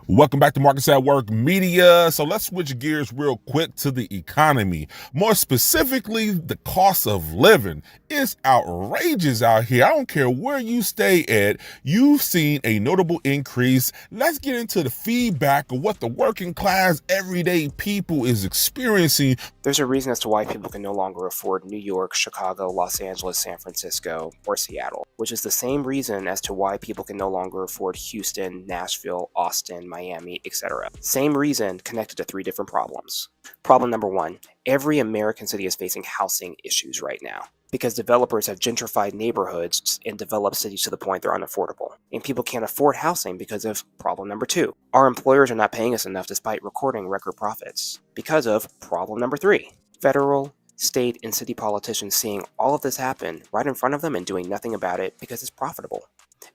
Welcome back to Markets at Work Media. So let's switch gears real quick to the economy. More specifically, the cost of living is outrageous out here. I don't care where you stay at, you've seen a notable increase. Let's get into the feedback of what the working class, everyday people is experiencing. There's a reason as to why people can no longer afford New York, Chicago, Los Angeles, San Francisco, or Seattle, which is the same reason as to why people can no longer afford Houston, Nashville, Austin, Miami, etc. Same reason connected to three different problems. Problem number one, every American city is facing housing issues right now because developers have gentrified neighborhoods and developed cities to the point they're unaffordable. And people can't afford housing because of problem number two. Our employers are not paying us enough despite recording record profits because of problem number three. Federal, state, and city politicians seeing all of this happen right in front of them and doing nothing about it because it's profitable.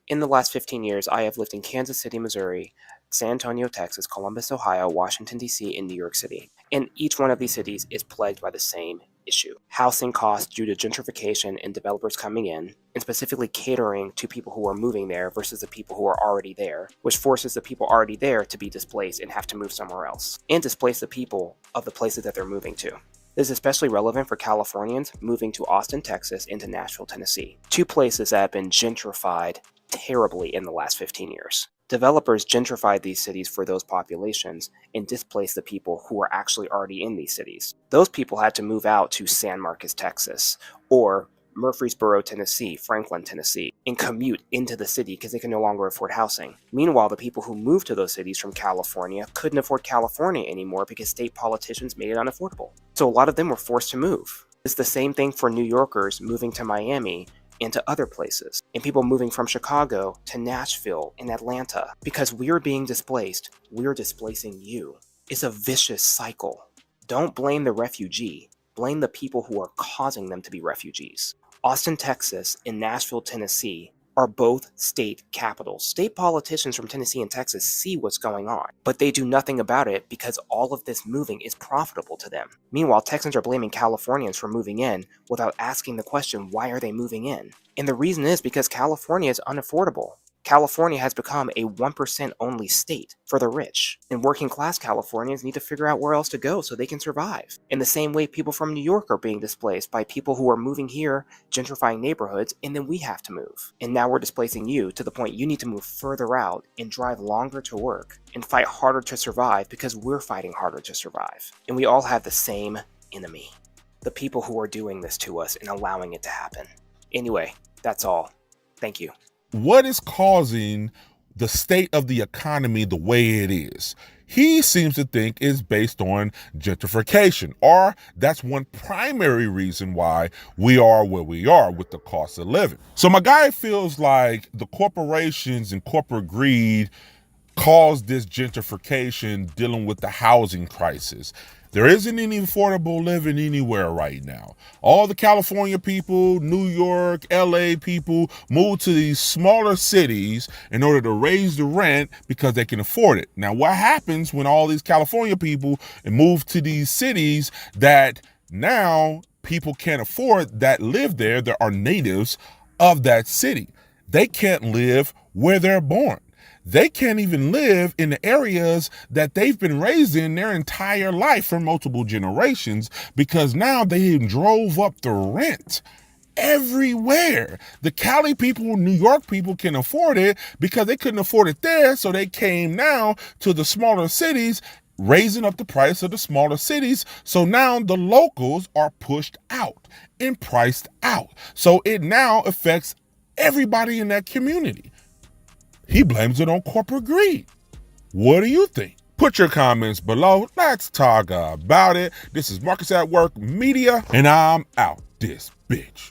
In the last 15 years, I have lived in Kansas City, Missouri, San Antonio, Texas, Columbus, Ohio, Washington, D.C., and New York City. And each one of these cities is plagued by the same issue. Housing costs due to gentrification and developers coming in, and specifically catering to people who are moving there versus the people who are already there, which forces the people already there to be displaced and have to move somewhere else, and displace the people of the places that they're moving to. This is especially relevant for Californians moving to Austin, Texas, and to Nashville, Tennessee, two places that have been gentrified terribly in the last 15 years. Developers gentrified these cities for those populations and displaced the people who were actually already in these cities. Those people had to move out to San Marcos, Texas, or Murfreesboro, Tennessee, Franklin, Tennessee, and commute into the city because they can no longer afford housing. Meanwhile, the people who moved to those cities from California couldn't afford California anymore because state politicians made it unaffordable. So a lot of them were forced to move. It's the same thing for New Yorkers moving to Miami and to other places, and people moving from Chicago to Nashville and Atlanta. Because we're being displaced, we're displacing you. It's a vicious cycle. Don't blame the refugee, blame the people who are causing them to be refugees. Austin, Texas, and Nashville, Tennessee are both state capitals. State politicians from Tennessee and Texas see what's going on, but they do nothing about it because all of this moving is profitable to them. Meanwhile, Texans are blaming Californians for moving in without asking the question, why are they moving in? And the reason is because California is unaffordable. California has become a 1% only state for the rich, and working class Californians need to figure out where else to go so they can survive. In the same way people from New York are being displaced by people who are moving here, gentrifying neighborhoods, and then we have to move. And now we're displacing you to the point you need to move further out and drive longer to work and fight harder to survive because we're fighting harder to survive. And we all have the same enemy, the people who are doing this to us and allowing it to happen. Anyway, that's all. Thank you. What is causing the state of the economy the way it is? He seems to think is based on gentrification, or that's one primary reason why we are where we are with the cost of living. So my guy feels like the corporations and corporate greed caused this gentrification dealing with the housing crisis. There isn't any affordable living anywhere right now. All the California people, New York, LA people move to these smaller cities in order to raise the rent because they can afford it. Now, what happens when all these California people move to these cities that now people can't afford that live there, that are natives of that city? They can't live where they're born. They can't even live in the areas that they've been raised in their entire life for multiple generations because now they drove up the rent everywhere. The Cali people, New York people can afford it because they couldn't afford it there, so they came now to the smaller cities, raising up the price of the smaller cities. So now the locals are pushed out and priced out. So it now affects everybody in that community. He blames it on corporate greed. What do you think? Put your comments below. Let's talk about it. This is Markets at Work Media, and I'm out this bitch.